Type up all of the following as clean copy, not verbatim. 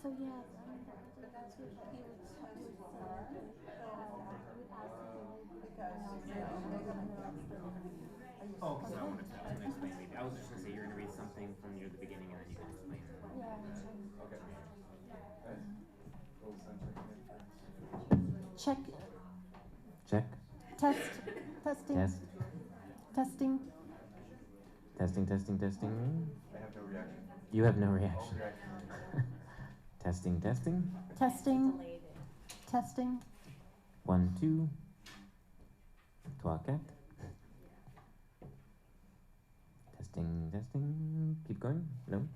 So yes, I mean that's what he would say. Would ask Oh, okay, so I wanted to, I was going to explain maybe. I was just going to say you're going to read something from near the beginning and then you can explain. Yeah. Okay. Check. Check. Test. Testing. Test. Testing. Testing, testing, testing. I have no reaction. You have no reaction. No reaction. Testing, testing. Testing. Testing. 1, 2. 3, 4. Testing, testing. Keep going. No.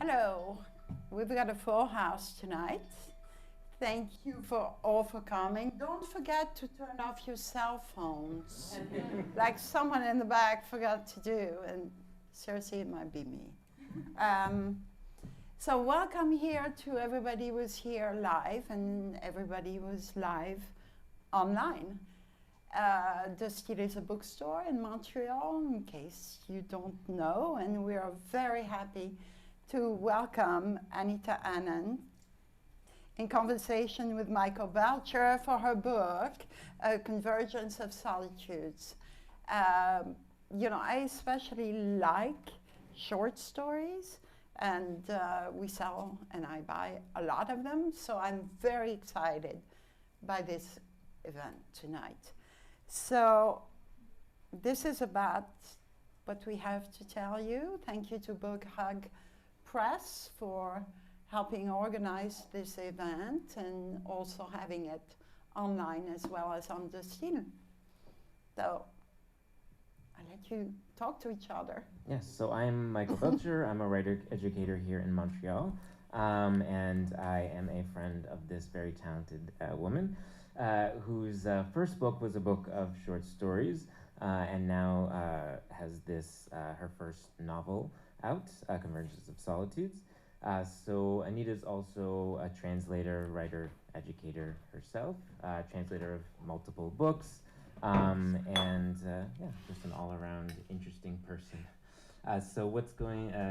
Hello, we've got a full house tonight. Thank you for all for coming. Don't forget to turn off your cell phones, like someone in the back forgot to do, and seriously, it might be me. So welcome here to everybody who's here live and everybody who's live online. The Stiil is a bookstore in Montreal, in case you don't know, and we are very happy to welcome Anita Anand in conversation with Michael Belcher for her book, A Convergence of Solitudes. I especially like short stories, and we sell and I buy a lot of them, so I'm very excited by this event tonight. So this is about what we have to tell you. Thank you to Book Hug Press for helping organize this event and also having it online as well as on the Stiil. So I'll let you talk to each other. Yes, so I'm Michael Belcher. I'm a writer educator here in Montreal, and I am a friend of this very talented woman whose first book was a book of short stories, and now has this, her first novel out, A Convergence of Solitudes. So Anita's also a translator, writer, educator herself, translator of multiple books, and yeah, just an all-around interesting person. So what's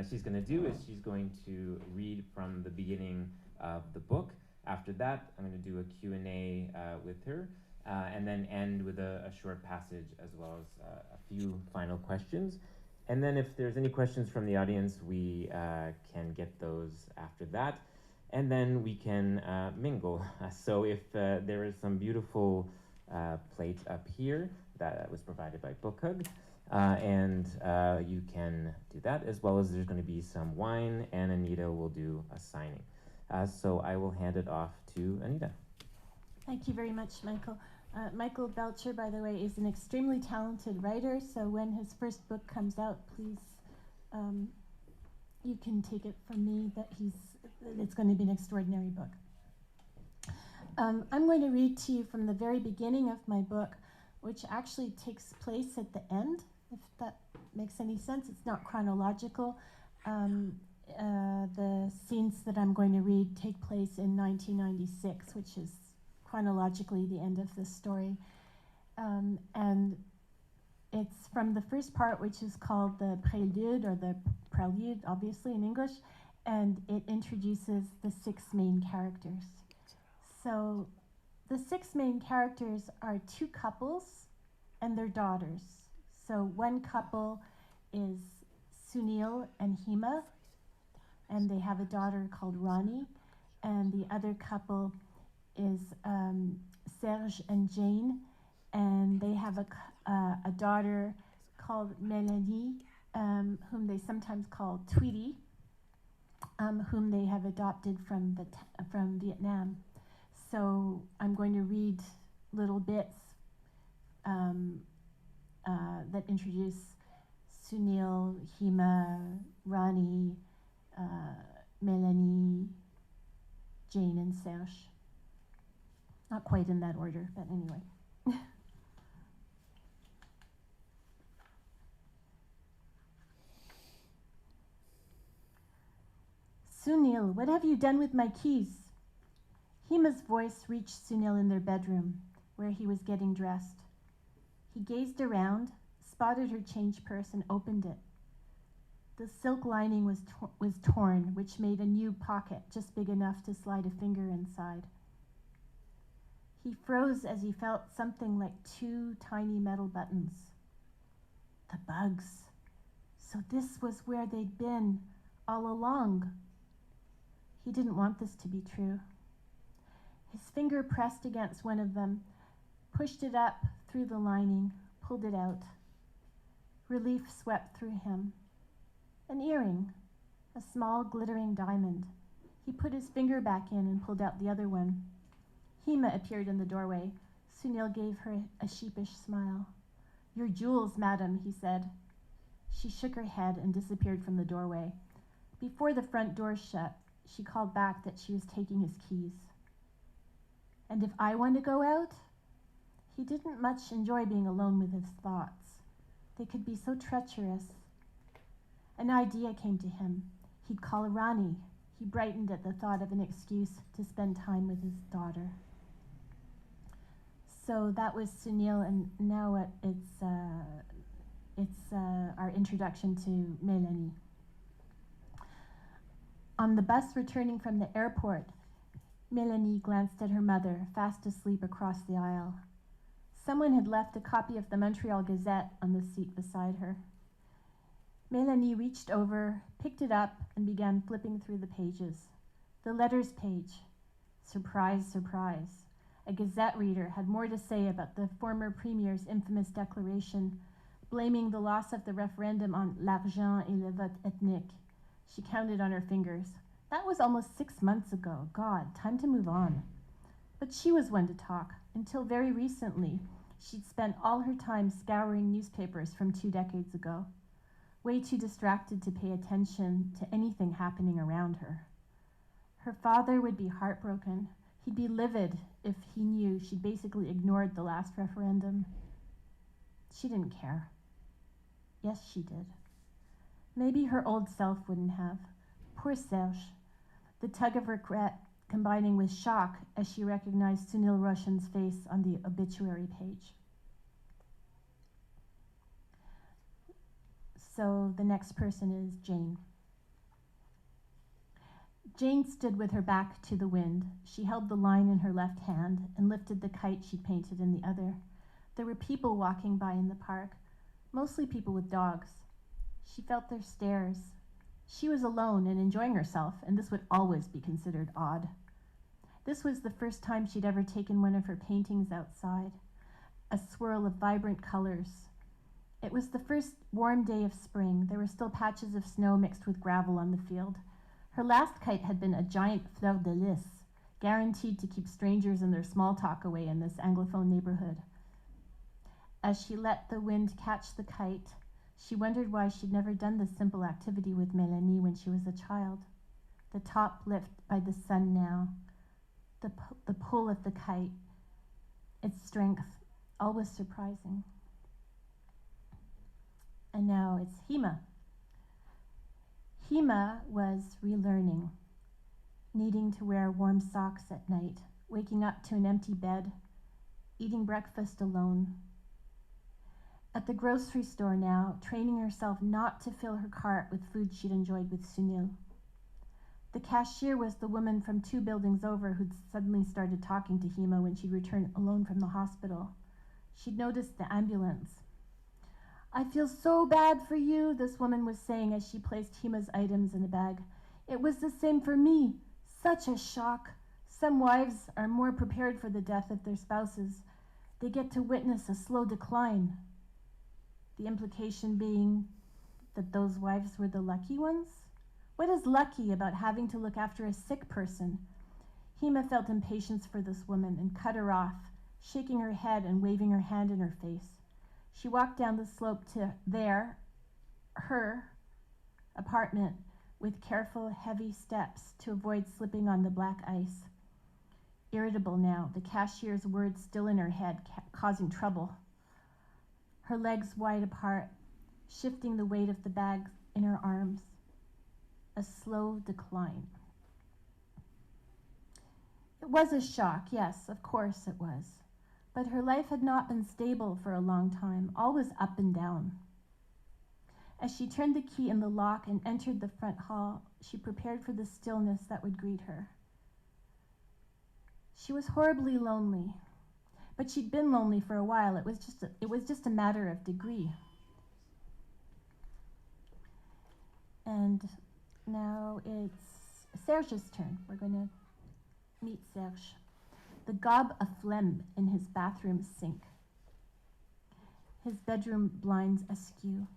she's going to do is she's going to read from the beginning of the book. After that, I'm going to do a Q&A with her, and then end with a short passage as well as a few final questions. And then if there's any questions from the audience, we can get those after that. and then we can mingle. So if there is some beautiful plate up here that was provided by Book Hug, and you can do that, as well as there's going to be some wine, and Anita will do a signing. So I will hand it off to Anita. Thank you very much, Michael. Michael Belcher, by the way, is an extremely talented writer, so when his first book comes out, please, you can take it from me that it's going to be an extraordinary book. I'm going to read to you from the very beginning of my book, which actually takes place at the end, if that makes any sense. It's not chronological. The scenes that I'm going to read take place in 1996, which is chronologically the end of this story. And it's from the first part, which is called the Prelude, or the Prelude, obviously in English, and it introduces the 6 main characters. So the 6 main characters are 2 couples and their daughters. So one couple is Sunil and Hema, and they have a daughter called Rani, and the other couple is Serge and Jane, and they have a daughter called Melanie, whom they sometimes call Tweety, whom they have adopted from Vietnam. So I'm going to read little bits that introduce Sunil, Hema, Rani, Melanie, Jane, and Serge. Not quite in that order, but anyway. Sunil, what have you done with my keys? Hema's voice reached Sunil in their bedroom, where he was getting dressed. He gazed around, spotted her change purse, and opened it. The silk lining was torn, which made a new pocket just big enough to slide a finger inside. He froze as he felt something like 2 tiny metal buttons. The bugs. So this was where they'd been all along. He didn't want this to be true. His finger pressed against one of them, pushed it up through the lining, pulled it out. Relief swept through him. An earring, a small glittering diamond. He put his finger back in and pulled out the other one. Hema appeared in the doorway. Sunil gave her a sheepish smile. Your jewels, madam, he said. She shook her head and disappeared from the doorway. Before the front door shut, she called back that she was taking his keys. And if I want to go out? He didn't much enjoy being alone with his thoughts. They could be so treacherous. An idea came to him. He'd call Rani. He brightened at the thought of an excuse to spend time with his daughter. So that was Sunil, and now it's our introduction to Melanie. On the bus returning from the airport, Melanie glanced at her mother, fast asleep across the aisle. Someone had left a copy of the Montreal Gazette on the seat beside her. Melanie reached over, picked it up, and began flipping through the pages. The letters page. Surprise, surprise. A Gazette reader had more to say about the former Premier's infamous declaration, blaming the loss of the referendum on l'argent et le vote ethnique. She counted on her fingers. That was almost 6 months ago. God, time to move on. But she was one to talk. Until very recently, she'd spent all her time scouring newspapers from 2 decades ago, way too distracted to pay attention to anything happening around her. Her father would be heartbroken. He'd be livid if he knew she'd basically ignored the last referendum. She didn't care. Yes, she did. Maybe her old self wouldn't have. Poor Serge. The tug of regret combining with shock as she recognized Sunil Roshan's face on the obituary page. So the next person is Jane. Jane stood with her back to the wind. She held the line in her left hand and lifted the kite she'd painted in the other. There were people walking by in the park, mostly people with dogs. She felt their stares. She was alone and enjoying herself, and this would always be considered odd. This was the first time she'd ever taken one of her paintings outside, a swirl of vibrant colors. It was the first warm day of spring. There were still patches of snow mixed with gravel on the field. Her last kite had been a giant fleur de lis, guaranteed to keep strangers and their small talk away in this Anglophone neighborhood. As she let the wind catch the kite, she wondered why she'd never done this simple activity with Melanie when she was a child. The top lift by the sun now, the pull of the kite, its strength, always surprising. And now it's Hema. Hema was relearning, needing to wear warm socks at night, waking up to an empty bed, eating breakfast alone. At the grocery store now, training herself not to fill her cart with food she'd enjoyed with Sunil. The cashier was the woman from 2 buildings over who'd suddenly started talking to Hema when she'd returned alone from the hospital. She'd noticed the ambulance. "I feel so bad for you," this woman was saying as she placed Hema's items in a bag. "It was the same for me. Such a shock. Some wives are more prepared for the death of their spouses. They get to witness a slow decline." The implication being that those wives were the lucky ones? What is lucky about having to look after a sick person? Hema felt impatience for this woman and cut her off, shaking her head and waving her hand in her face. She walked down the slope to her apartment, with careful, heavy steps to avoid slipping on the black ice. Irritable now, the cashier's words still in her head, causing trouble. Her legs wide apart, shifting the weight of the bag in her arms. A slow decline. It was a shock, yes, of course it was. But her life had not been stable for a long time, always up and down. As she turned the key in the lock and entered the front hall, she prepared for the stillness that would greet her. She was horribly lonely, but she'd been lonely for a while. It was just a matter of degree. And now it's Serge's turn. We're going to meet Serge. The gob of phlegm in his bathroom sink. His bedroom blinds askew.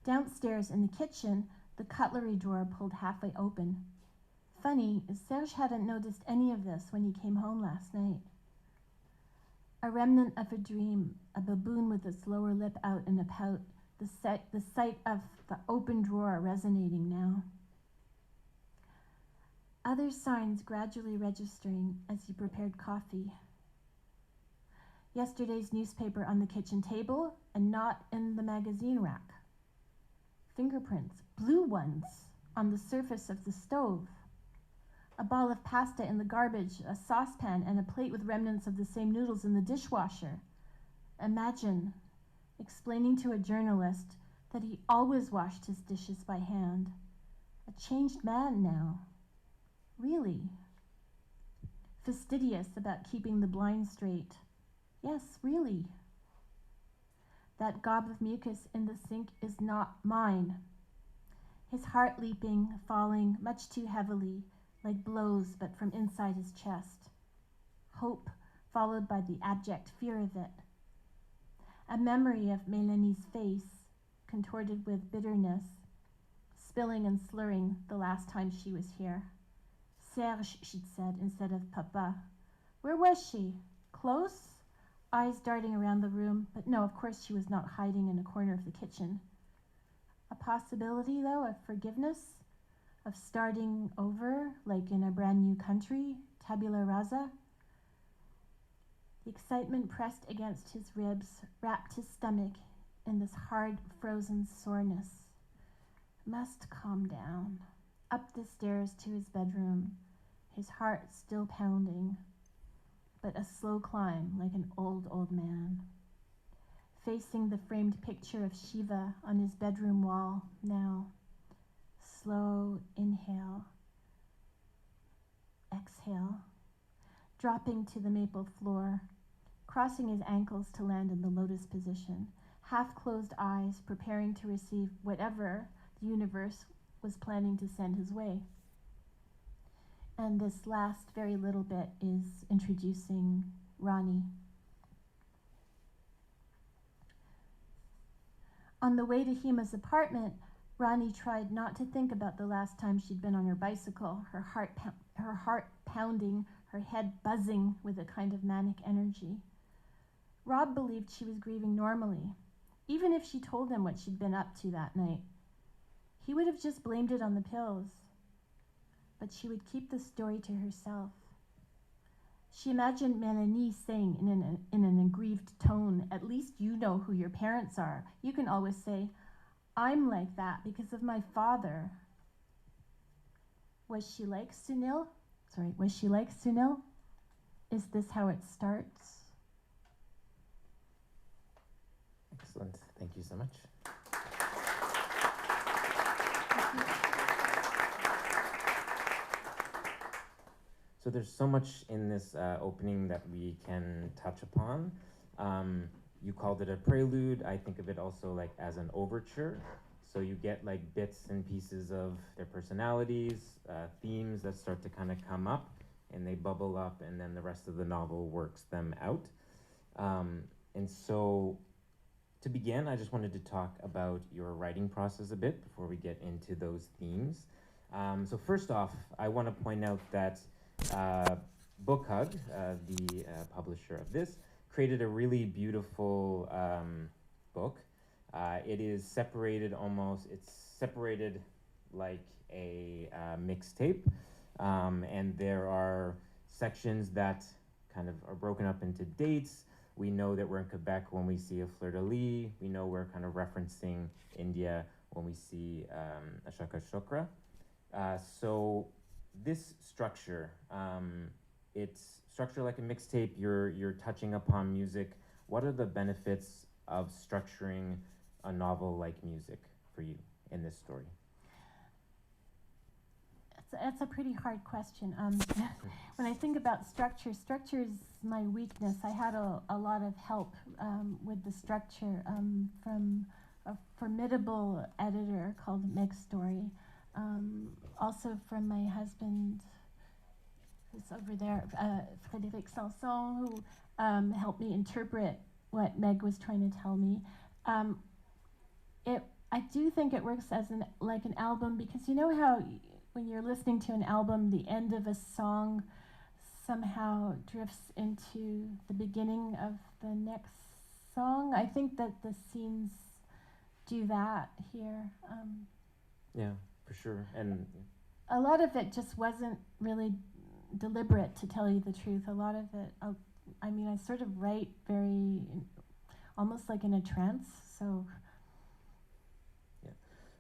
Downstairs in the kitchen, the cutlery drawer pulled halfway open. Funny, Serge hadn't noticed any of this when he came home last night. A remnant of a dream, a baboon with its lower lip out in a pout, the sight of the open drawer resonating now. Other signs gradually registering as he prepared coffee. Yesterday's newspaper on the kitchen table and not in the magazine rack. Fingerprints, blue ones, on the surface of the stove. A ball of pasta in the garbage, a saucepan, and a plate with remnants of the same noodles in the dishwasher. Imagine explaining to a journalist that he always washed his dishes by hand. A changed man now. Really. Fastidious about keeping the blinds straight. Yes, really. That gob of mucus in the sink is not mine. His heart leaping, falling much too heavily, like blows but from inside his chest. Hope followed by the abject fear of it. A memory of Melanie's face, contorted with bitterness, spilling and slurring the last time she was here. Serge, she'd said, instead of Papa. Where was she? Close? Eyes darting around the room, but no, of course she was not hiding in a corner of the kitchen. A possibility, though, of forgiveness, of starting over, like in a brand new country, tabula rasa. The excitement pressed against his ribs, wrapped his stomach in this hard, frozen soreness. Must calm down. Up the stairs to his bedroom, his heart still pounding, but a slow climb like an old man. Facing the framed picture of Shiva on his bedroom wall now. Slow inhale, exhale, dropping to the maple floor, crossing his ankles to land in the lotus position, half-closed eyes preparing to receive whatever the universe was planning to send his way. And this last very little bit is introducing Ronnie. On the way to Hima's apartment, Ronnie tried not to think about the last time she'd been on her bicycle, her heart pounding, her head buzzing with a kind of manic energy. Rob believed she was grieving normally, even if she told him what she'd been up to that night. He would have just blamed it on the pills, but she would keep the story to herself. She imagined Melanie saying in an aggrieved tone, "At least you know who your parents are. You can always say, 'I'm like that because of my father.'" Was she like Stiil? Is this how it starts? Excellent. Thank you so much. So there's so much in this opening that we can touch upon. You called it a prelude. I think of it also like as an overture. So you get like bits and pieces of their personalities, themes that start to kind of come up, and they bubble up, and then the rest of the novel works them out. And so to begin, I just wanted to talk about your writing process a bit before we get into those themes. So first off, I want to point out that Book Hug, the publisher of this, created a really beautiful book. It is separated it's separated like a mixtape, and there are sections that kind of are broken up into dates. We know that we're in Quebec when we see a fleur-de-lis. We know we're kind of referencing India when we see a shaka shokra. So this structure, it's structured like a mixtape. You're touching upon music. What are the benefits of structuring a novel like music for you in this story? It's a pretty hard question. When I think about structure is my weakness. I had a lot of help with the structure from a formidable editor called Meg Story. Also from my husband, who's over there, Frédéric Sanson, who helped me interpret what Meg was trying to tell me. I do think it works as like an album, because you know how when you're listening to an album, the end of a song somehow drifts into the beginning of the next song? I think that the scenes do that here. Yeah, for sure. And a lot of it just wasn't really deliberate, to tell you the truth. A lot of it, I sort of write very, almost like in a trance, so.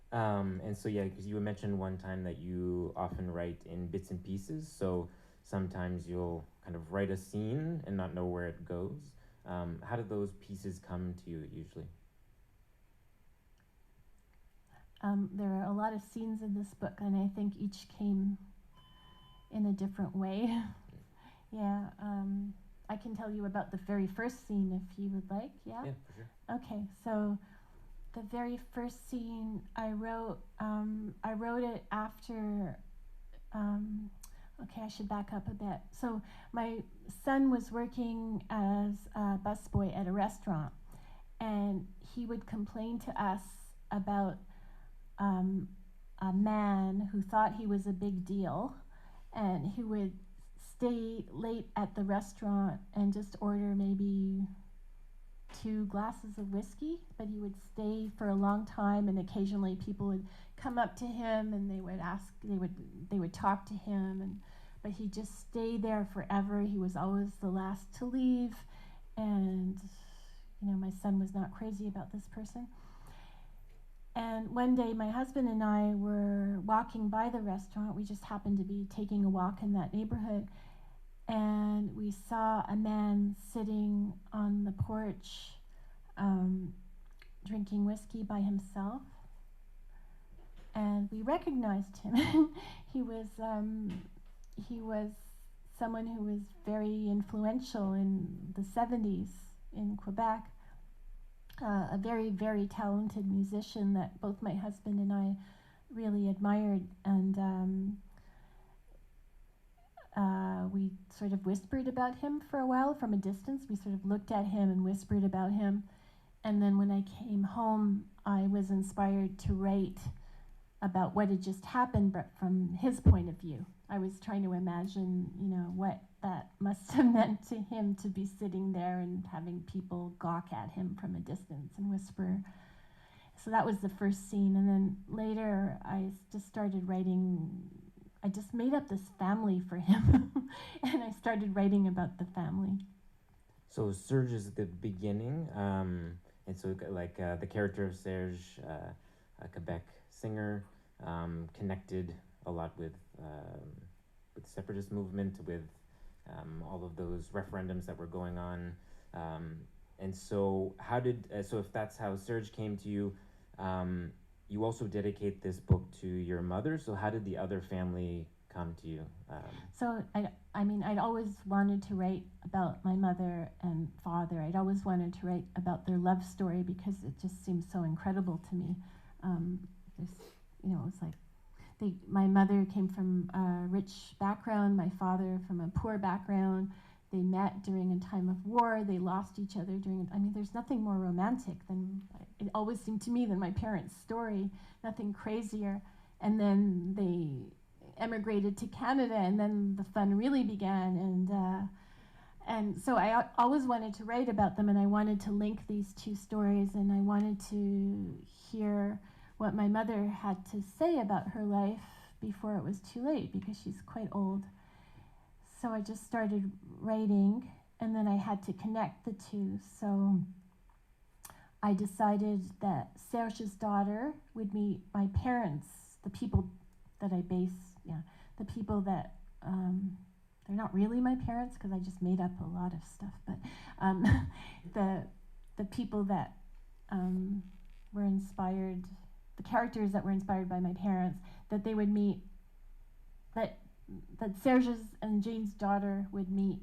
And so, yeah, because you mentioned one time that you often write in bits and pieces, so sometimes you'll kind of write a scene and not know where it goes. How do those pieces come to you usually? There are a lot of scenes in this book, and I think each came in a different way. Yeah, I can tell you about the very first scene if you would like, yeah? Yeah, for sure. Okay, so the very first scene I wrote it after, okay, I should back up a bit. So my son was working as a busboy at a restaurant, and he would complain to us about a man who thought he was a big deal, and who would stay late at the restaurant and just order maybe 2 glasses of whiskey, but he would stay for a long time, and occasionally people would come up to him and they would talk to him, but he'd just stay there forever. He was always the last to leave, and my son was not crazy about this person. And one day my husband and I were walking by the restaurant. We just happened to be taking a walk in that neighborhood, and we saw a man sitting on the porch drinking whiskey by himself, and we recognized him. He was someone who was very influential in the 70s in Quebec, a very, very talented musician that both my husband and I really admired, and we sort of whispered about him for a while from a distance. We sort of looked at him and whispered about him. And then when I came home, I was inspired to write about what had just happened, but from his point of view. I was trying to imagine, you know, what that must have meant to him to be sitting there and having people gawk at him from a distance and whisper. So that was the first scene. And then later I just started writing. I just made up this family for him and I started writing about the family. So Serge is the beginning, and so the character of Serge, a Quebec singer, connected a lot with the separatist movement, with all of those referendums that were going on, and so how did so if that's how Serge came to you, you also dedicate this book to your mother. So how did the other family come to you? So I mean, I'd always wanted to write about my mother and father. I'd always wanted to write about their love story because it just seems so incredible to me. You know, it's like my mother came from a rich background, my father from a poor background. They met during a time of war. They lost each other during. I mean, there's nothing more romantic than it always seemed to me than my parents' story. Nothing crazier. And then they emigrated to Canada, and then the fun really began. And so I always wanted to write about them, and I wanted to link these two stories, and I wanted to hear what my mother had to say about her life before it was too late, because she's quite old. So I just started writing, and then I had to connect the two. So I decided that Serge's daughter would meet my parents, the people that the people that, they're not really my parents because I just made up a lot of stuff, but the people that were inspired, the characters that were inspired by my parents, that they would meet, that Serge's and Jane's daughter would meet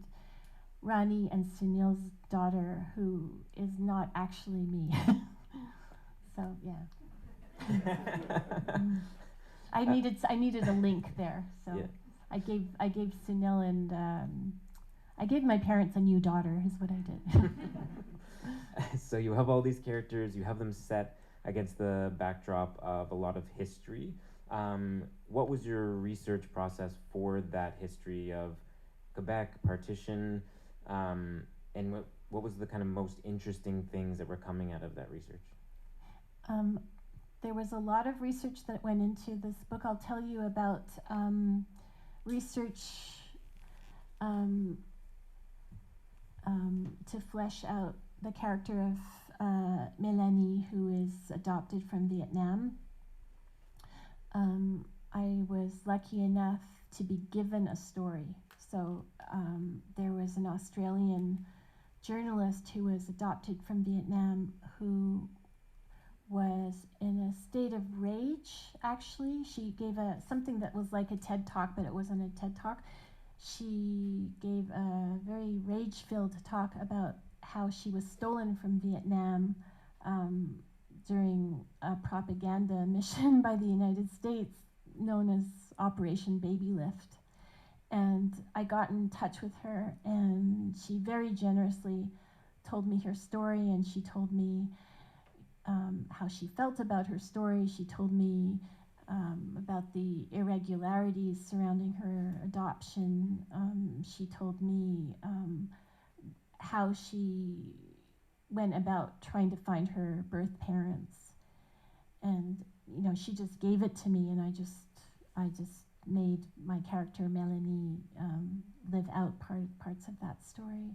Rani and Sunil's daughter, who is not actually me. So yeah. I needed a link there, so yeah. I gave Stiil and I gave my parents a new daughter, is what I did. So you have all these characters, you have them set against the backdrop of a lot of history. What was your research process for that history of Quebec, partition, and what was the kind of most interesting things that were coming out of that research? There was a lot of research that went into this book. I'll tell you about research to flesh out the character of Melanie, who is adopted from Vietnam. I was lucky enough to be given a story. So there was an Australian journalist who was adopted from Vietnam who was in a state of rage, actually. She gave something that was like a TED Talk, but it wasn't a TED Talk. She gave a very rage-filled talk about how she was stolen from Vietnam during a propaganda mission by the United States known as Operation Baby Lift. And I got in touch with her, and she very generously told me her story, and she told me how she felt about her story. She told me about the irregularities surrounding her adoption. She told me how she went about trying to find her birth parents. And you know, she just gave it to me, and I just made my character Melanie live out parts of that story.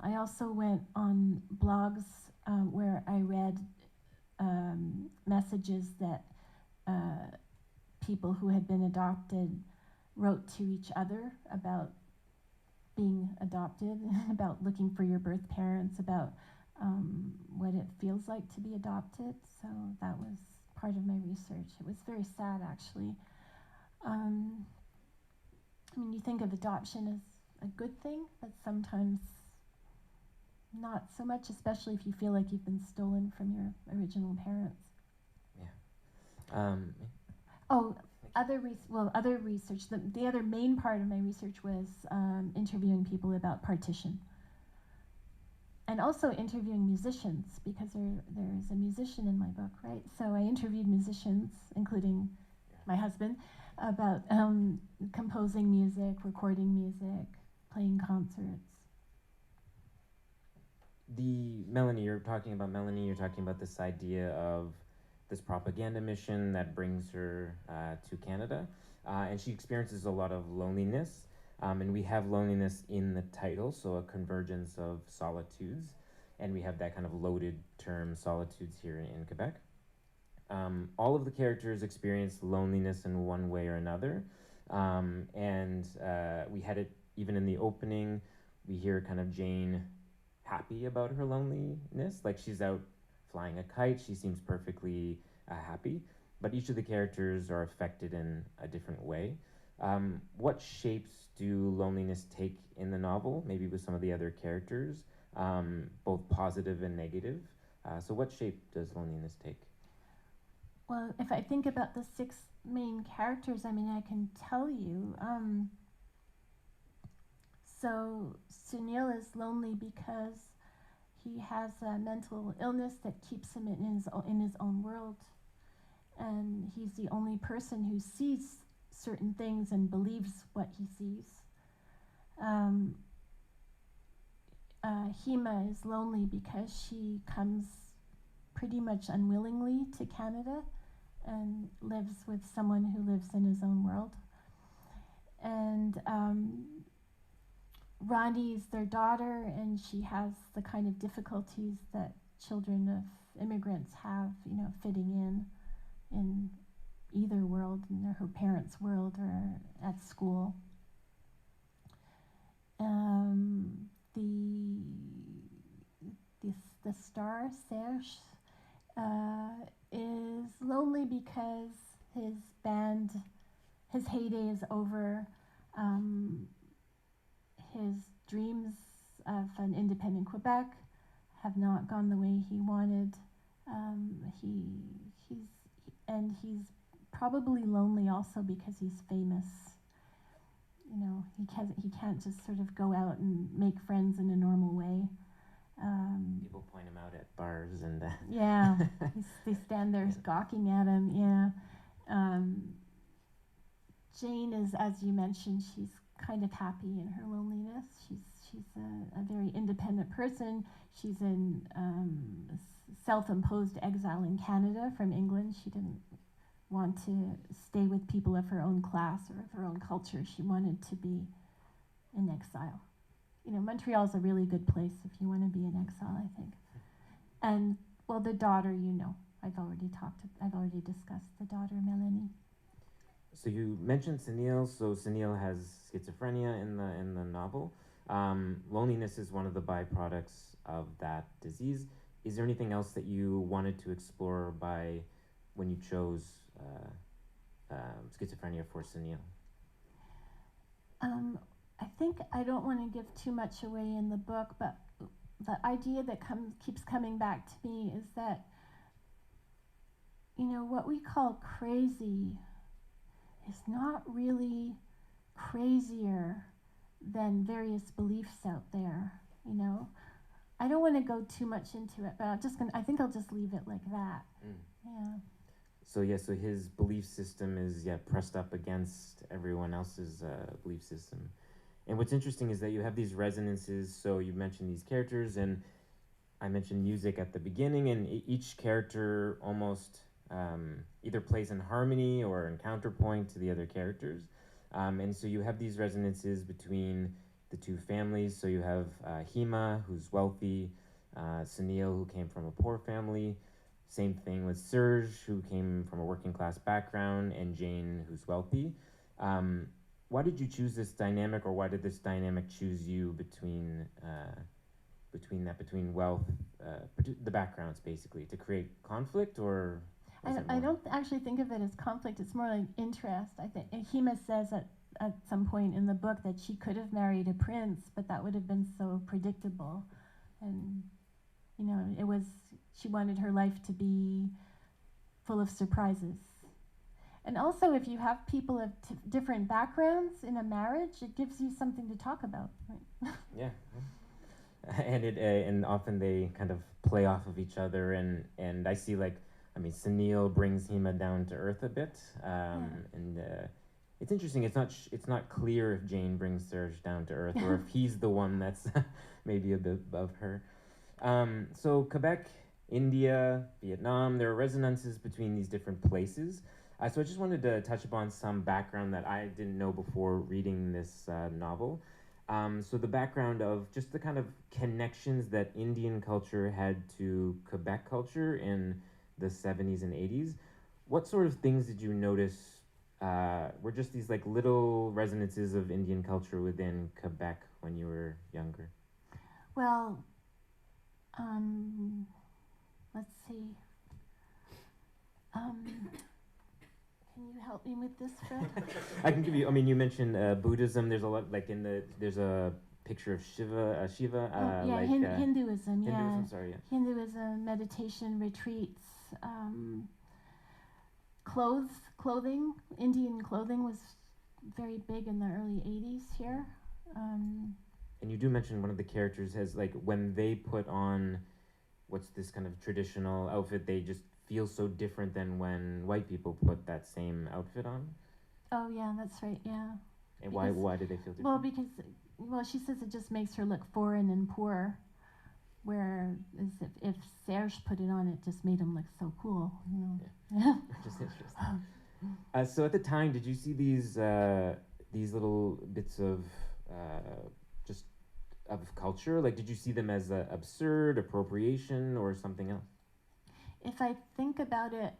I also went on blogs where I read messages that people who had been adopted wrote to each other about being adopted, about looking for your birth parents, about what it feels like to be adopted. So that was part of my research. It was very sad, actually. I mean, you think of adoption as a good thing, but sometimes not so much, especially if you feel like you've been stolen from your original parents. Yeah. Other research. The other main part of my research was interviewing people about partition, and also interviewing musicians, because there's a musician in my book, right? So I interviewed musicians, including my husband, about composing music, recording music, playing concerts. Melanie, you're talking about this idea of this propaganda mission that brings her to Canada, and she experiences a lot of loneliness, and we have loneliness in the title, so A Convergence of Solitudes, and we have that kind of loaded term, solitudes, here in Quebec. All of the characters experience loneliness in one way or another, and we had it even in the opening. We hear kind of Jane happy about her loneliness, like she's out flying a kite, she seems perfectly happy, but each of the characters are affected in a different way. What shapes do loneliness take in the novel, maybe with some of the other characters, both positive and negative? So what shape does loneliness take? Well, if I think about the 6 main characters, I mean, I can tell you. So Sunil is lonely because he has a mental illness that keeps him in his own world, and he's the only person who sees certain things and believes what he sees. Hema is lonely because she comes pretty much unwillingly to Canada and lives with someone who lives in his own world. And Ronnie's their daughter, and she has the kind of difficulties that children of immigrants have, you know, fitting in either world, in her parents' world or at school. The star, Serge, is lonely because his band, his heyday is over. His dreams of an independent Quebec have not gone the way he wanted. He's probably lonely also because he's famous. You know, he can't just sort of go out and make friends in a normal way. People point him out at bars and yeah, they stand there gawking at him. Yeah. Jane is, as you mentioned, she's kind of happy in her loneliness. She's a very independent person. She's in self-imposed exile in Canada from England. She didn't want to stay with people of her own class or of her own culture. She wanted to be in exile. You know, Montreal's a really good place if you want to be in exile, I think. And, well, the daughter, you know, I've already discussed the daughter, Melanie. So you mentioned Stiil. So Stiil has schizophrenia in the novel. Loneliness is one of the byproducts of that disease. Is there anything else that you wanted to explore when you chose schizophrenia for Stiil? I think I don't want to give too much away in the book, but the idea that keeps coming back to me is that, you know, what we call crazy is not really crazier than various beliefs out there, you know. I don't want to go too much into it, but I think I'll just leave it like that. Yeah. So his belief system is pressed up against everyone else's belief system. And what's interesting is that you have these resonances. So you mentioned these characters, and I mentioned music at the beginning, and each character almost either plays in harmony or in counterpoint to the other characters. And so you have these resonances between the two families. So you have Hema, who's wealthy, Stiil, who came from a poor family. Same thing with Serge, who came from a working class background, and Jane, who's wealthy. Why did you choose this dynamic, or why did this dynamic choose you between wealth, the backgrounds, basically, to create conflict, or? I don't actually think of it as conflict. It's more like interest. I think Hema says at some point in the book that she could have married a prince, but that would have been so predictable, and you know, she wanted her life to be full of surprises. And also, if you have people of different backgrounds in a marriage, it gives you something to talk about. Right? Yeah. And often they kind of play off of each other, and I see, like, I mean, Sunil brings Hema down to earth a bit, and it's interesting. It's not clear if Jane brings Serge down to earth or if he's the one that's maybe a bit above her. So Quebec, India, Vietnam, there are resonances between these different places. So I just wanted to touch upon some background that I didn't know before reading this novel. So the background of just the kind of connections that Indian culture had to Quebec culture in the 70s and 80s. What sort of things did you notice were just these like little resonances of Indian culture within Quebec when you were younger? Well, let's see. Can you help me with this, Fred? I can give you. I mean, you mentioned Buddhism. There's a lot, like there's a picture of Shiva. Yeah, like, Hinduism. Yeah, Hinduism. Sorry. Yeah. Hinduism, meditation retreats, clothing. Indian clothing was very big in the early '80s here. And you do mention one of the characters has, like, when they put on what's this kind of traditional outfit, they just feel so different than when white people put that same outfit on. Oh yeah, that's right. Yeah. And Because- why do they feel different? Well, because she says it just makes her look foreign and poor, whereas if Serge put it on, it just made him look so cool. You know. Yeah. Just interesting. So at the time, did you see these little bits of just of culture? Like, did you see them as absurd appropriation or something else? If I think about it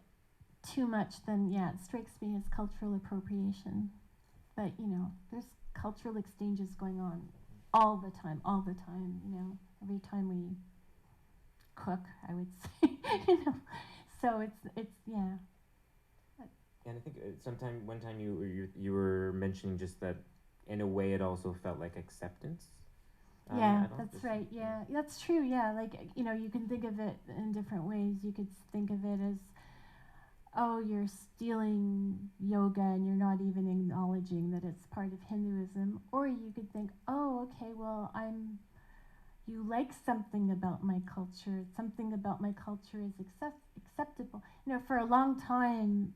too much, then yeah, it strikes me as cultural appropriation. But you know, there's cultural exchanges going on all the time. You know, every time we cook, I would say. You know, so it's yeah. And I think one time you were mentioning just that in a way it also felt like acceptance. Yeah, that's right. Yeah, that's true. Yeah, like, you know, you can think of it in different ways. You could think of it as, oh, you're stealing yoga and you're not even acknowledging that it's part of Hinduism. Or you could think, oh, okay, well, you like something about my culture. Something about my culture is acceptable. You know, for a long time,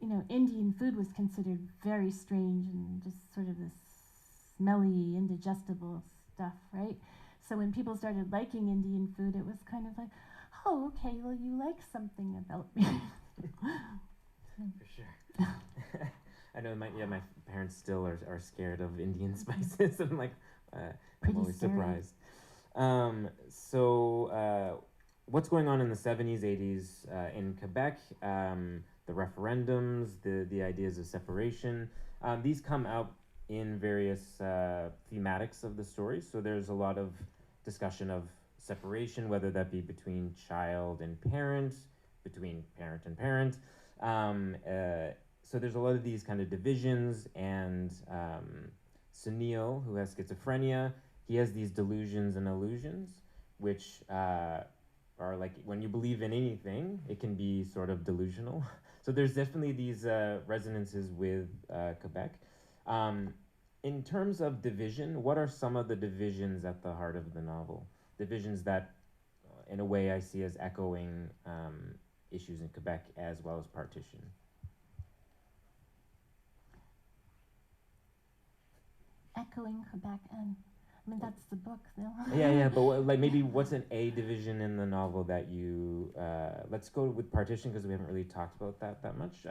you know, Indian food was considered very strange and just sort of this smelly, indigestible stuff, right? So when people started liking Indian food, it was kind of like, oh, okay, well, you like something about me. For sure. I know my parents still are scared of Indian spices. I'm like, I'm always scary. surprised. So what's going on in the 70s, 80s in Quebec? The referendums, the ideas of separation. These come out in various thematics of the story. So there's a lot of discussion of separation, whether that be between child and parent, between parent and parent. So there's a lot of these kind of divisions, and Sunil, who has schizophrenia, he has these delusions and illusions, which are like, when you believe in anything, it can be sort of delusional. So there's definitely these resonances with Quebec. In terms of division, what are some of the divisions at the heart of the novel? Divisions that, in a way, I see as echoing issues in Quebec as well as partition. Echoing Quebec, and I mean, that's the book, though. Yeah, but like, maybe what's an A division in the novel that you, let's go with partition because we haven't really talked about that much.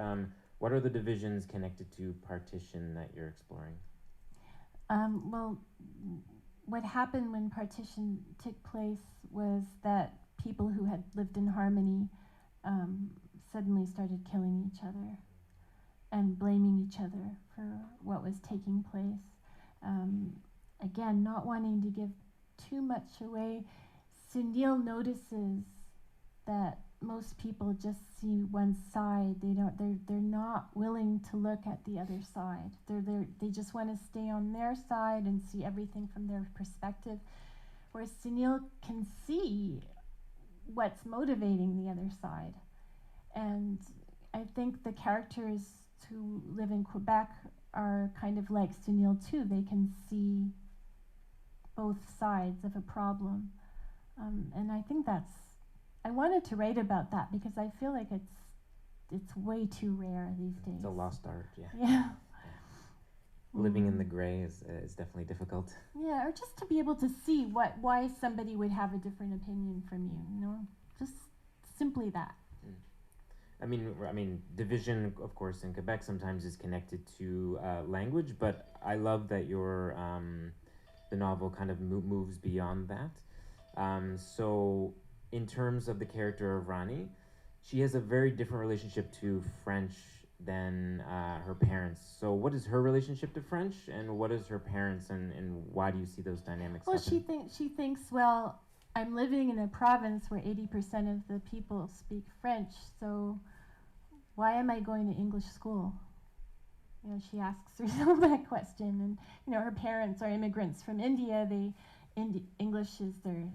What are the divisions connected to partition that you're exploring? Well, what happened when partition took place was that people who had lived in harmony suddenly started killing each other and blaming each other for what was taking place. Again, not wanting to give too much away, Sunil notices that most people just see one side. They're not willing to look at the other side. They just want to stay on their side and see everything from their perspective. Whereas Sunil can see what's motivating the other side. And I think the characters who live in Quebec are kind of like Sunil too. They can see both sides of a problem. And I think I wanted to write about that because I feel like it's way too rare these days. It's a lost art, yeah. Yeah. Living in the gray is definitely difficult. Yeah, or just to be able to see why somebody would have a different opinion from you, you know? Just simply that. I mean, division, of course, in Quebec sometimes is connected to language, but I love that the novel kind of moves beyond that. So, in terms of the character of Rani, she has a very different relationship to French than her parents. So, what is her relationship to French, and what is her parents, and why do you see those dynamics? Well, happen? she thinks, well, I'm living in a province where 80% of the people speak French, so why am I going to English school? You know, she asks herself that question. And, you know, her parents are immigrants from India. English is their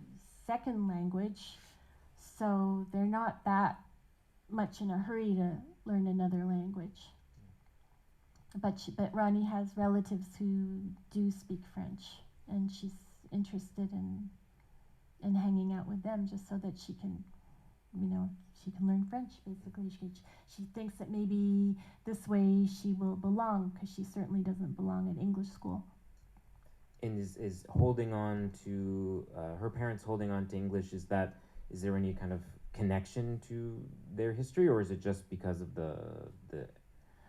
second language, so they're not that much in a hurry to learn another language. But Rani has relatives who do speak French, and she's interested in hanging out with them just so that she can, you know, she can learn French, basically. She thinks that maybe this way she will belong, because she certainly doesn't belong at English school. And is holding on to, her parents holding on to English, is there any kind of connection to their history, or is it just because of the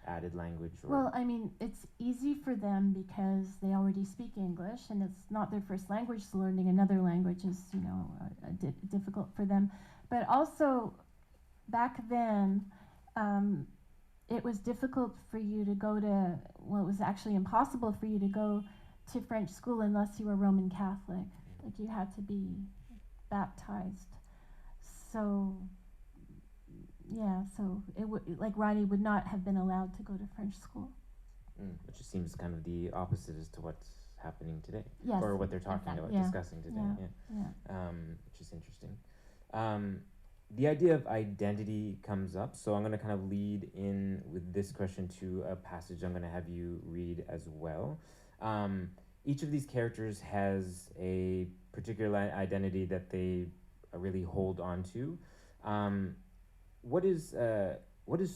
added language? Well, I mean, it's easy for them because they already speak English, and it's not their first language, so learning another language is, you know, difficult for them. But also, back then, it was difficult for you to go to, well, it was actually impossible for you to go to French school unless you were Roman Catholic. Like, you had to be baptized. So, yeah, so like Rani would not have been allowed to go to French school. Which seems kind of the opposite as to what's happening today. Yes, or what they're talking about, discussing today. Which is interesting. The idea of identity comes up, so I'm going to kind of lead in with this question to a passage I'm going to have you read as well. Each of these characters has a particular identity that they really hold on to. What is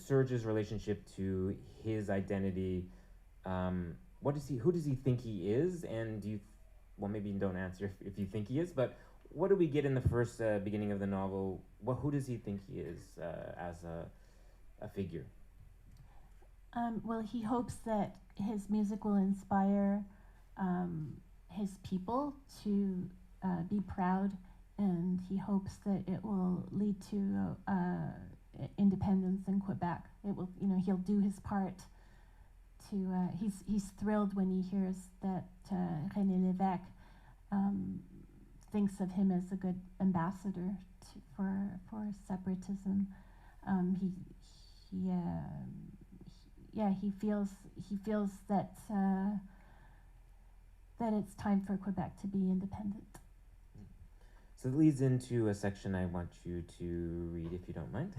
Serge's relationship to his identity? Who does he think he is? And well, maybe you don't answer if you think he is, but what do we get in the first beginning of the novel? Who does he think he is as a figure? Well, he hopes that his music will inspire his people to be proud, and he hopes that it will lead to independence in Quebec. It will, you know, he'll do his part to. He's thrilled when he hears that René Lévesque thinks of him as a good ambassador for separatism. He feels that that it's time for Quebec to be independent. So it leads into a section I want you to read, if you don't mind.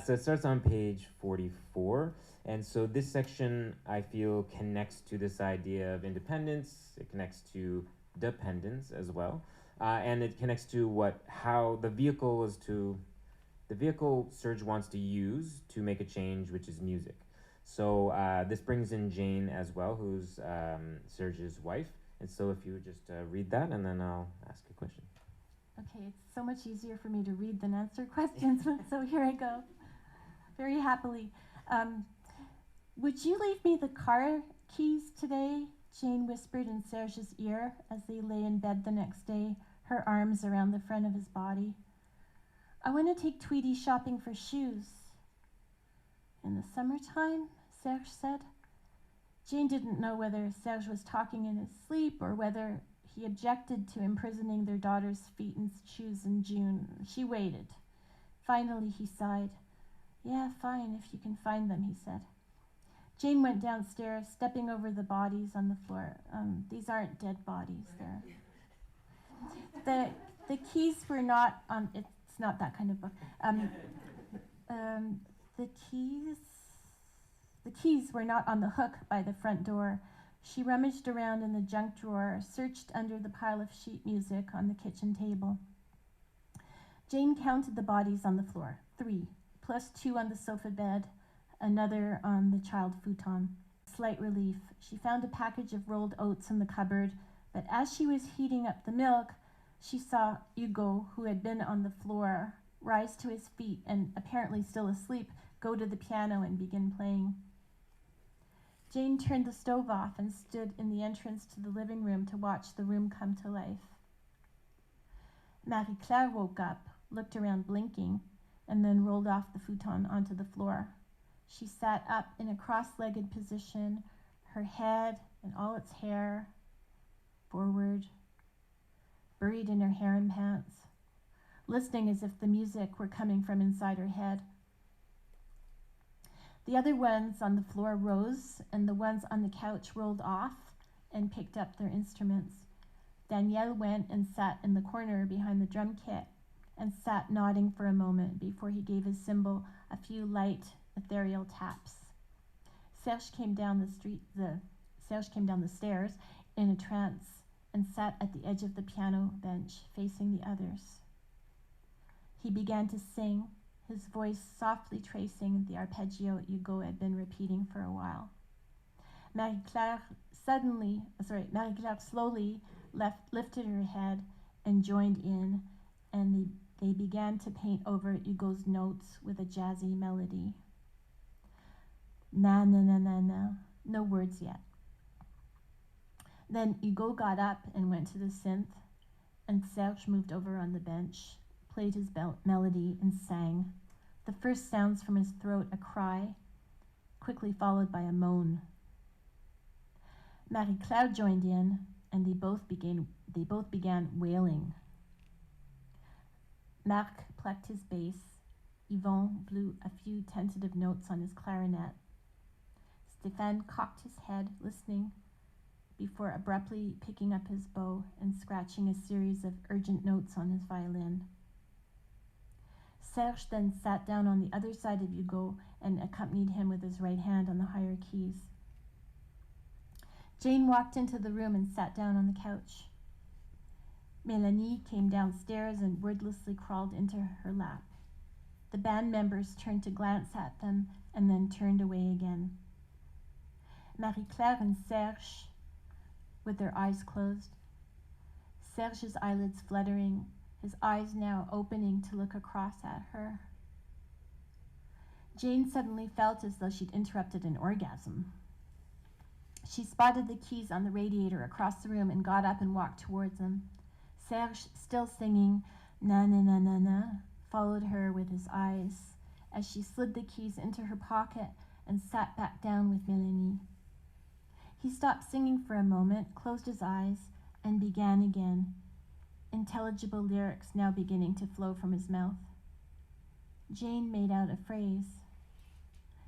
So it starts on page 44. And so this section, I feel, connects to this idea of independence. It connects to dependence as well. And it connects to how the vehicle Serge wants to use to make a change, which is music. So this brings in Jane as well, who's Serge's wife. And so if you would just read that, and then I'll ask a question. Okay, it's so much easier for me to read than answer questions, so here I go, very happily. Would you leave me the car keys today? Jane whispered in Serge's ear as they lay in bed the next day, her arms around the front of his body. I want to take Tweety shopping for shoes. In the summertime, Serge said. Jane didn't know whether Serge was talking in his sleep or whether he objected to imprisoning their daughter's feet in shoes in June. She waited. Finally, he sighed. Yeah, fine, if you can find them, he said. Jane went downstairs, stepping over the bodies on the floor. These aren't dead bodies. The keys were not on. It's not that kind of book. The keys were not on the hook by the front door. She rummaged around in the junk drawer, searched under the pile of sheet music on the kitchen table. Jane counted the bodies on the floor. 3, plus 2 on the sofa bed, another on the child futon. Slight relief. She found a package of rolled oats in the cupboard, but as she was heating up the milk, she saw Hugo, who had been on the floor, rise to his feet and, apparently still asleep, go to the piano and begin playing. Jane turned the stove off and stood in the entrance to the living room to watch the room come to life. Marie-Claire woke up, looked around blinking, and then rolled off the futon onto the floor. She sat up in a cross-legged position, her head and all its hair forward, buried in her harem pants, listening as if the music were coming from inside her head. The other ones on the floor rose, and the ones on the couch rolled off and picked up their instruments. Daniel went and sat in the corner behind the drum kit and sat nodding for a moment before he gave his cymbal a few light, ethereal taps. Serge came down the stairs in a trance and sat at the edge of the piano bench facing the others. He began to sing, his voice softly tracing the arpeggio Hugo had been repeating for a while. Marie-Claire slowly lifted her head and joined in, and they began to paint over Hugo's notes with a jazzy melody. Na na na na na, no words yet. Then Hugo got up and went to the synth, and Serge moved over on the bench, played his melody, and sang. The first sounds from his throat a cry, quickly followed by a moan. Marie-Claire joined in, and they both began wailing. Marc plucked his bass. Yvon blew a few tentative notes on his clarinet. Stéphane cocked his head, listening, before abruptly picking up his bow and scratching a series of urgent notes on his violin. Serge then sat down on the other side of Hugo and accompanied him with his right hand on the higher keys. Jane walked into the room and sat down on the couch. Melanie came downstairs and wordlessly crawled into her lap. The band members turned to glance at them and then turned away again. Marie-Claire and Serge, with their eyes closed, Serge's eyelids fluttering, his eyes now opening to look across at her. Jane suddenly felt as though she'd interrupted an orgasm. She spotted the keys on the radiator across the room and got up and walked towards them. Serge, still singing na na na na na, followed her with his eyes as she slid the keys into her pocket and sat back down with Melanie. He stopped singing for a moment, closed his eyes, and began again, intelligible lyrics now beginning to flow from his mouth. Jane made out a phrase.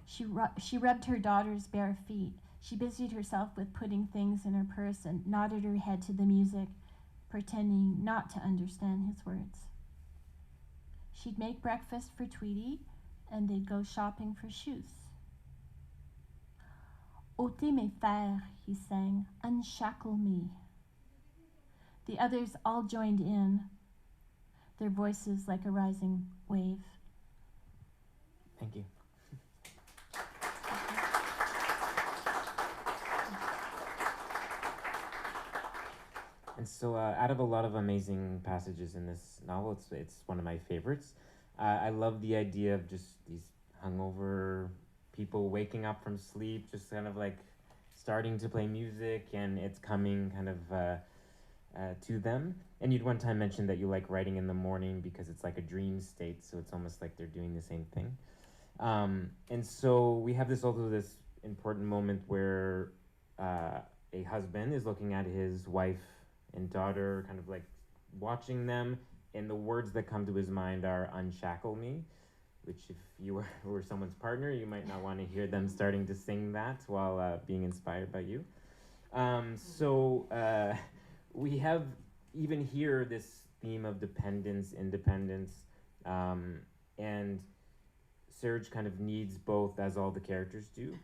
She rubbed her daughter's bare feet. She busied herself with putting things in her purse and nodded her head to the music, pretending not to understand his words. She'd make breakfast for Tweety, and they'd go shopping for shoes. Ôtez mes fers, he sang, unshackle me. The others all joined in, their voices like a rising wave. Thank you. And so, out of a lot of amazing passages in this novel, it's one of my favorites. I love the idea of just these hungover people waking up from sleep, just kind of like starting to play music, and it's coming kind of to them. And you'd one time mentioned that you like writing in the morning because it's like a dream state, so it's almost like they're doing the same thing. And so we have this important moment where a husband is looking at his wife and daughter, kind of like watching them, and the words that come to his mind are "unshackle me," which if you were someone's partner, you might not want to hear them starting to sing that while being inspired by you. We have even here this theme of dependence, independence, and Serge kind of needs both, as all the characters do.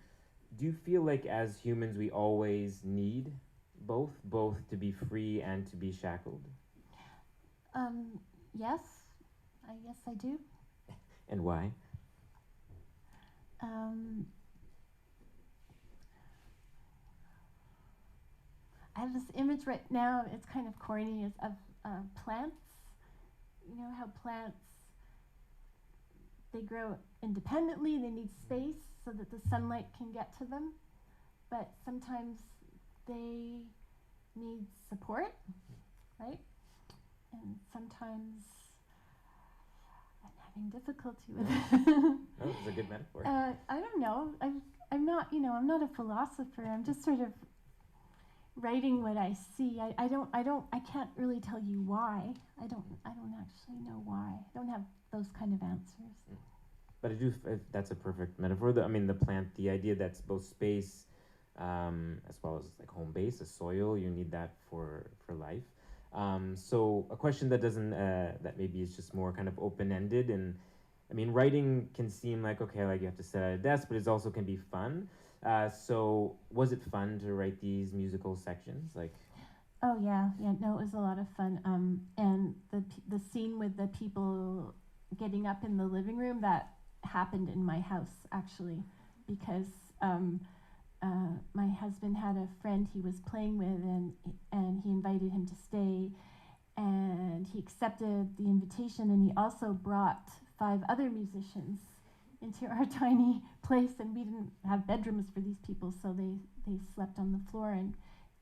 Do you feel like as humans we always need both to be free and to be shackled? Yes, I guess I do. And why? I have this image right now, it's kind of corny, is of plants. You know how plants, they grow independently, they need space so that the sunlight can get to them, but sometimes they need support, right? And sometimes I'm having difficulty with it. Oh, it's a good metaphor. I don't know. I'm not, I'm not a philosopher. I'm just sort of writing what I see. I can't really tell you why. I don't actually know why. I don't have those kind of answers. But I do. That's a perfect metaphor. The plant. The idea that's both space, as well as like home base, a soil. You need that for life. So a question that doesn't. That maybe is just more kind of open-ended. And writing can seem like okay, like you have to sit at a desk, but it also can be fun. So was it fun to write these musical sections? Like, oh yeah, no, it was a lot of fun. And the scene with the people getting up in the living room, that happened in my house actually, because my husband had a friend he was playing with, and he invited him to stay, and he accepted the invitation, and he also brought 5 other musicians into our tiny place, and we didn't have bedrooms for these people, so they slept on the floor,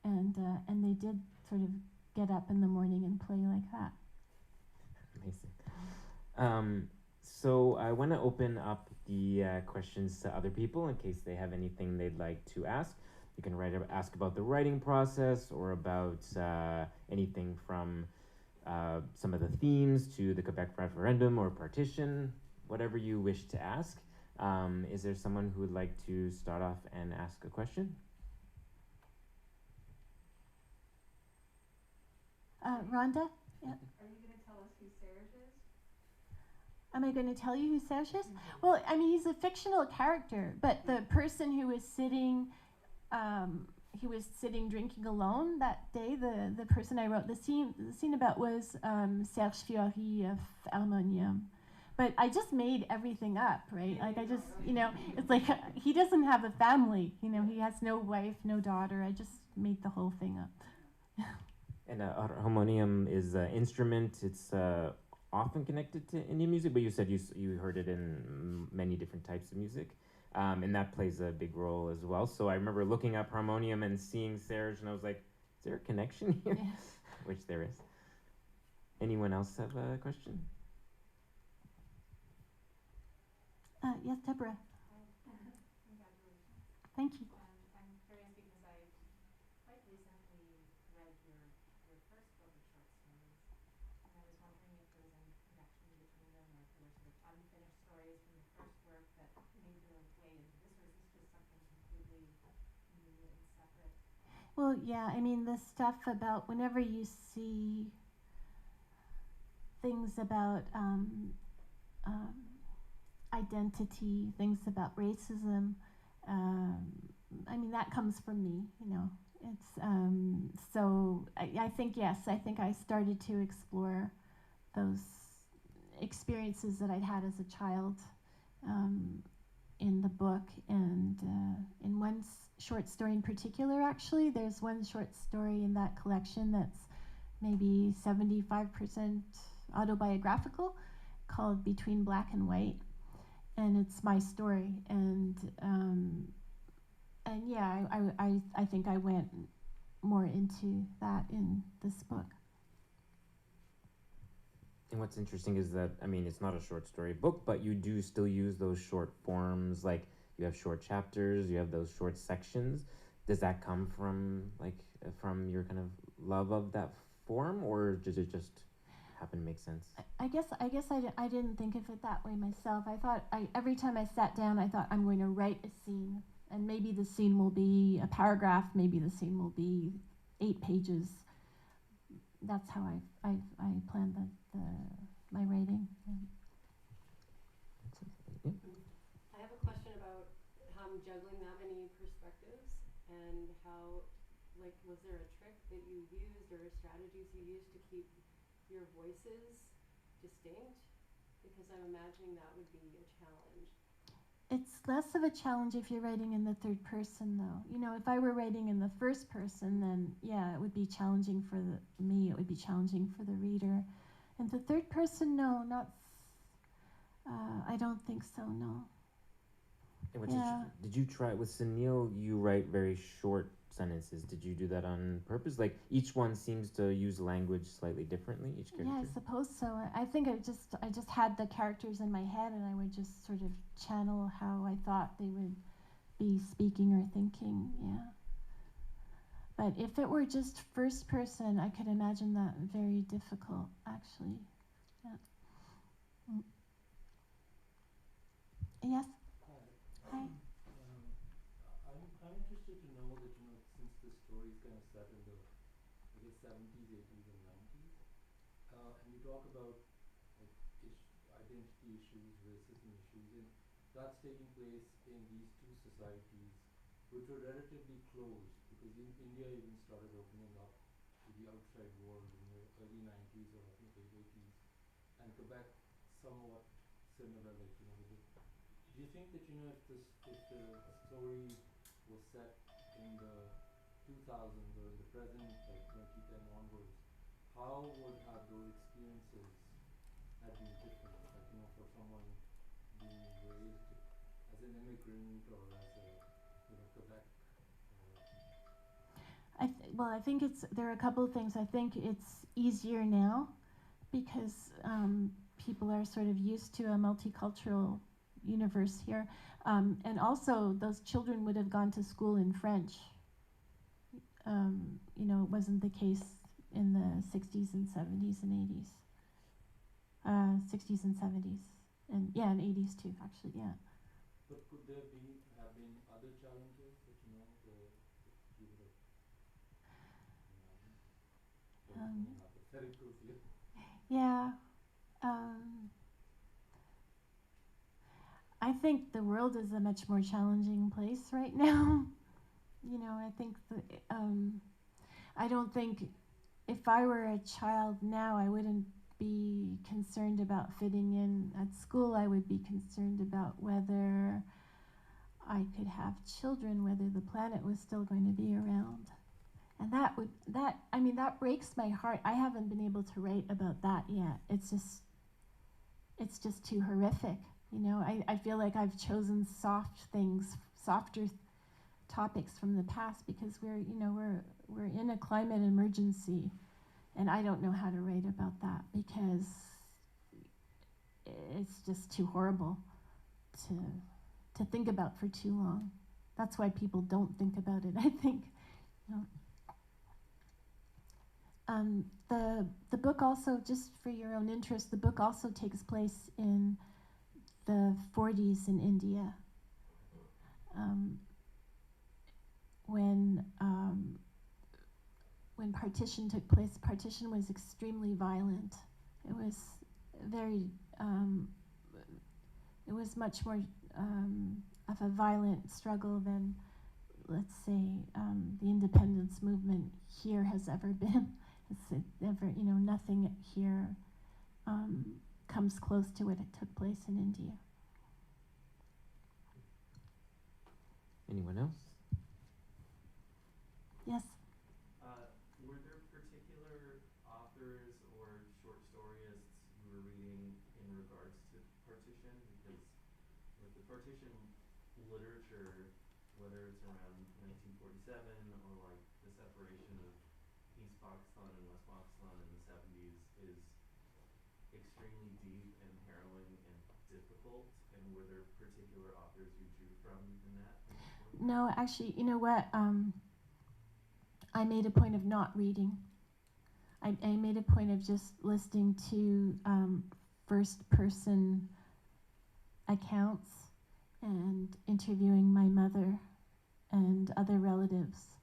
and they did sort of get up in the morning and play like that. Amazing. So I want to open up the questions to other people in case they have anything they'd like to ask. You can ask about the writing process, or about anything from some of the themes to the Quebec referendum or partition, whatever you wish to ask. Is there someone who would like to start off and ask a question? Rhonda? Yeah. Are you going to tell us who Serge is? Am I going to tell you who Serge is? Well, he's a fictional character, but the person who was sitting, drinking alone that day, the person I wrote the scene about was Serge Fiori of Harmonium. But I just made everything up, right? Like I just, it's like he doesn't have a family, he has no wife, no daughter. I just made the whole thing up. And harmonium is an instrument. It's often connected to Indian music, but you said you heard it in many different types of music, and that plays a big role as well. So I remember looking up harmonium and seeing Serge, and I was like, is there a connection here? Yes. Which there is. Anyone else have a question? Yes, Deborah. Congratulations. Thank you. I'm curious because I quite recently read your first book of short stories, and I was wondering if there was any connection between them, or if there were sort of unfinished stories from the first work that made their way into this, or is this just something completely new and separate? Well, yeah, the stuff about whenever you see things about identity, things about racism, that comes from me, It's so I think, yes, I think I started to explore those experiences that I'd had as a child in the book, and in one short story in particular, actually, there's one short story in that collection that's maybe 75% autobiographical, called Between Black and White, and it's my story, and yeah, I think I went more into that in this book. And what's interesting is that, it's not a short story book, but you do still use those short forms, like you have short chapters, you have those short sections. Does that come from your kind of love of that form, or does it just happen to make sense? I guess I didn't think of it that way myself. I thought every time I sat down, I thought I'm going to write a scene, and maybe the scene will be a paragraph, maybe the scene will be 8 pages. That's how I planned my writing. Yeah. juggling that many perspectives, and how, like, was there a trick that you used or strategies you used to keep your voices distinct? Because I'm imagining that would be a challenge. It's less of a challenge if you're writing in the third person, though. You know, if I were writing in the first person, then yeah, it would be challenging for me. It would be challenging for the reader. And the third person, no, not. I don't think so. No. And did you try with Sunil? You write very short sentences. Did you do that on purpose? Like each one seems to use language slightly differently. Each character. Yeah, I suppose so. I think I just had the characters in my head, and I would just sort of channel how I thought they would be speaking or thinking. Yeah. But if it were just first person, I could imagine that very difficult, actually. Yeah. Mm. Yes. Hi. I'm interested to know that, since the story is kind of set in the, I guess, 70s, 80s, and 90s, and you talk about like identity issues, racism issues, and that's taking place in these two societies, which were relatively closed, because India even started opening up to the outside world in the early 90s or I think late 80s, and Quebec somewhat similar, like, do you think that, if the story was set in the 2000s or in the present, like 2010 onwards, how would have those experiences have been different? Like, for someone being raised as an immigrant or as a, Quebec. I think there are a couple of things. I think it's easier now because people are sort of used to a multicultural universe here, and also those children would have gone to school in French. It wasn't the case in the 60s and 70s and 80s. 60s and 70s, and 80s too, actually, yeah. But could there have been other challenges that you would have imagined? Hypotheticals here. Yeah. I think the world is a much more challenging place right now. I think I don't think if I were a child now, I wouldn't be concerned about fitting in at school. I would be concerned about whether I could have children, whether the planet was still going to be around. And that breaks my heart. I haven't been able to write about that yet. It's just too horrific. I feel like I've chosen softer topics from the past because we're in a climate emergency, and I don't know how to write about that because it's just too horrible to think about for too long. That's why people don't think about it, I think. The book also, just for your own interest, the book also takes place in the 40s in India, when partition took place. Partition was extremely violent. It was it was much more of a violent struggle than, let's say, the independence movement here has ever been. Nothing here comes close to what it took place in India. Anyone else? Yes. Were there particular authors or short storyists you were reading in regards to partition? Because with the partition literature, whether it's around 1947 or like the separation of East Pakistan and West Pakistan in the 70s, is extremely deep and harrowing and difficult. And were there particular authors you drew from in that? No, actually, you know what? I made a point of not reading. I made a point of just listening to first-person accounts and interviewing my mother and other relatives.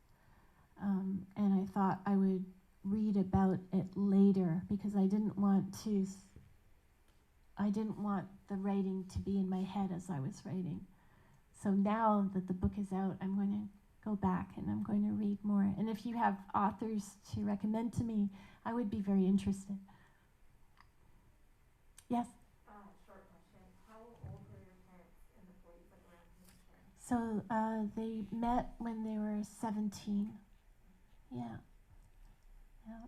And I thought I would read about it later because I didn't want the writing to be in my head as I was writing. So now that the book is out, I'm going to go back and I'm going to read more. And if you have authors to recommend to me, I would be very interested. Yes? Short question. How old were your parents in the 40s, like around this time? So they met when they were 17. Yeah. Yeah.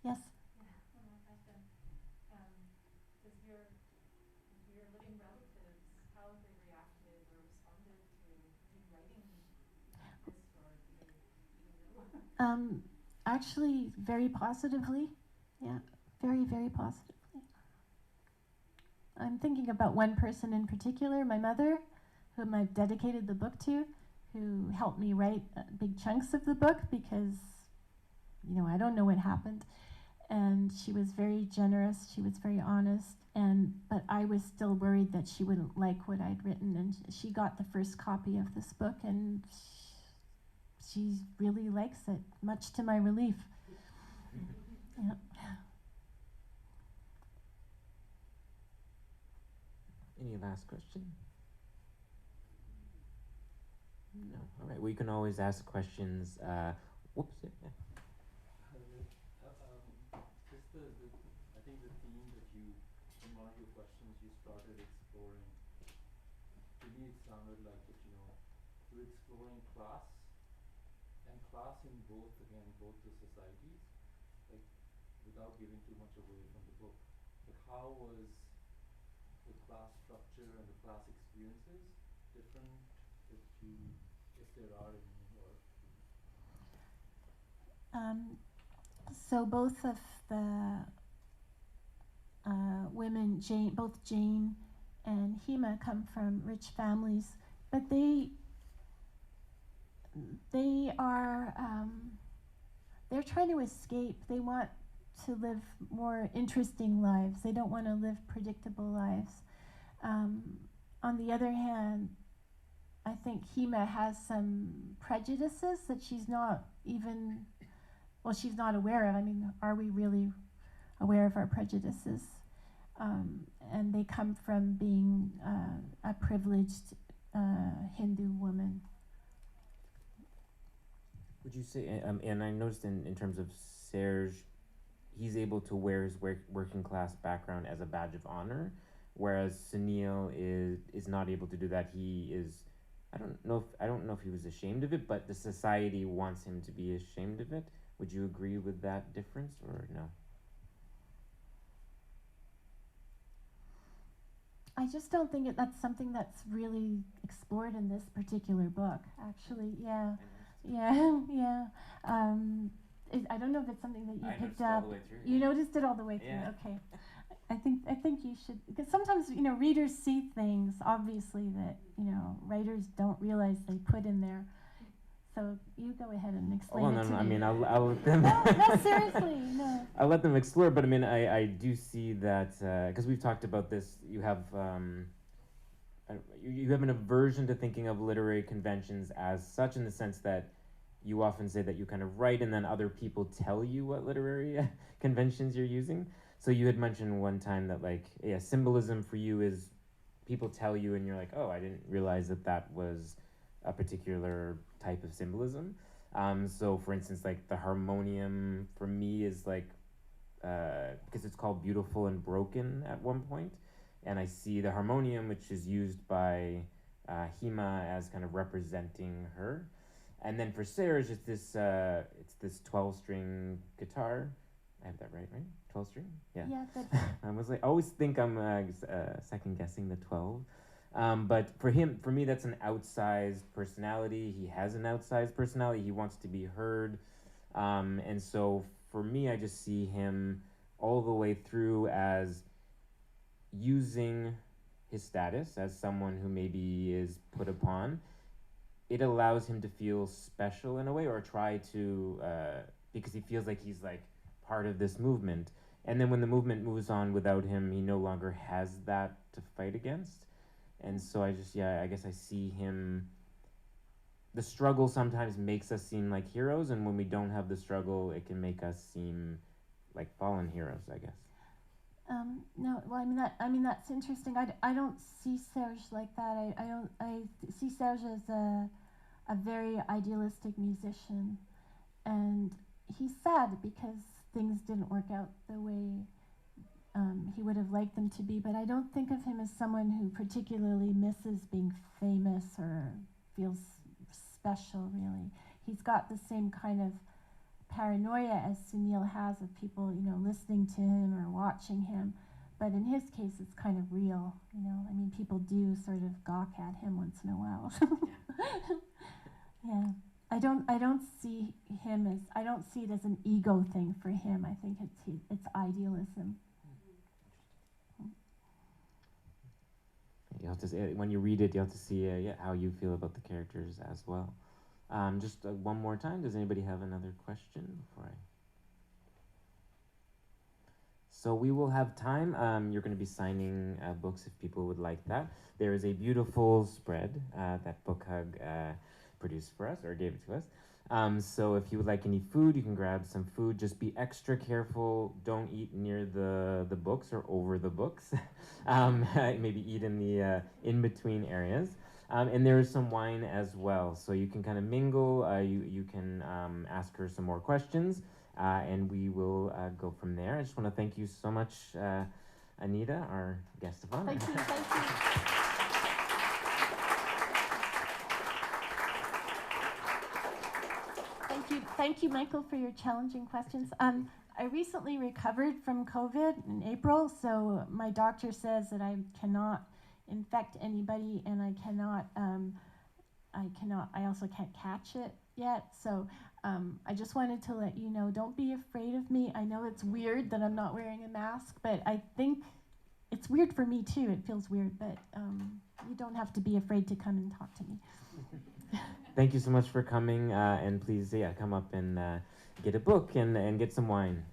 Yes? Yeah, one more question. Does your living relatives, how have they reacted or responded to you writing this, or do they even know? Actually, very positively. Yeah, very, very positively. I'm thinking about one person in particular, my mother, whom I've dedicated the book to, who helped me write big chunks of the book because, I don't know what happened. And she was very generous, she was very honest, but I was still worried that she wouldn't like what I'd written, and she got the first copy of this book, and she really likes it, much to my relief. Yeah. Any last question? No. All right. We can always ask questions. Whoops. Yeah. I think the theme that you, in one of your questions, you started exploring. To me, it sounded like that you're exploring class, and class in both the societies, like without giving too much away from the book. Like, how was the class structure and the class experiences different, if there are any, or So both of the women, both Jane and Hema, come from rich families, but they are they're trying to escape. They want to live more interesting lives. They don't want to live predictable lives. On the other hand, I think Hema has some prejudices that she's not aware of. I mean, are we really aware of our prejudices? And they come from being a privileged Hindu woman. Would you say, and I noticed in terms of Serge, he's able to wear his working class background as a badge of honor, whereas Sunil is not able to do that. He is, I don't know if he was ashamed of it, but the society wants him to be ashamed of it. Would you agree with that difference, or no? I just don't think that's something that's really explored in this particular book, actually. Yeah. I don't know if it's something that you picked up. You noticed it all the way through. Yeah. Okay. I think you should, because sometimes readers see things obviously that writers don't realize they put in there. So you go ahead and explain it to me. I mean, I'll let them. No, seriously, no. I'll let them explore, but I mean, I do see that because we've talked about this. You have you have an aversion to thinking of literary conventions as such, in the sense that you often say that you kind of write and then other people tell you what literary conventions you're using. So you had mentioned one time that symbolism for you is people tell you and you're like, oh, I didn't realize that was a particular type of symbolism. So for instance, the harmonium for me is because it's called Beautiful and Broken at one point, and I see the harmonium, which is used by Hema as kind of representing her. And then for Serge, it's this 12-string guitar. I have that right? 12-string? Yeah. Yeah, that's I always think I'm second guessing the 12. But for me, that's an outsized personality. He has an outsized personality. He wants to be heard. And so for me, I just see him all the way through as using his status as someone who maybe is put upon. It allows him to feel special in a way, or try to, because he feels like he's part of this movement. And then when the movement moves on without him, he no longer has that to fight against. And so I guess I see him, the struggle sometimes makes us seem like heroes, and when we don't have the struggle, it can make us seem like fallen heroes, I guess. No, well, I mean that's interesting. I don't see Serge like that. I see Serge as a very idealistic musician, and he's sad because things didn't work out the way he would have liked them to be. But I don't think of him as someone who particularly misses being famous or feels special. Really, he's got the same kind of paranoia as Sunil has of people, listening to him or watching him. But in his case, it's kind of real, I mean, people do sort of gawk at him once in a while. Yeah. I don't see it as an ego thing for him. I think it's idealism. You have to when you read it, you have to see how you feel about the characters as well. Just one more time. Does anybody have another question before I? So we will have time. You're going to be signing books if people would like that. There is a beautiful spread that Book Hug produced for us or gave it to us. So if you would like any food, you can grab some food. Just be extra careful. Don't eat near the books or over the books. Maybe eat in the in-between areas. And there is some wine as well. So you can kind of mingle. You can ask her some more questions. And we will go from there. I just want to thank you so much, Anita, our guest of honor. Thank you. Thank you, Michael, for your challenging questions. I recently recovered from COVID in April, so my doctor says that I cannot infect anybody, and I also can't catch it yet. So I just wanted to let you know, don't be afraid of me. I know it's weird that I'm not wearing a mask, but I think it's weird for me too. It feels weird, but you don't have to be afraid to come and talk to me. Thank you so much for coming, and please, come up and get a book and get some wine.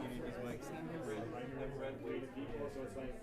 You need these mics. I've never read way to people, so it's like,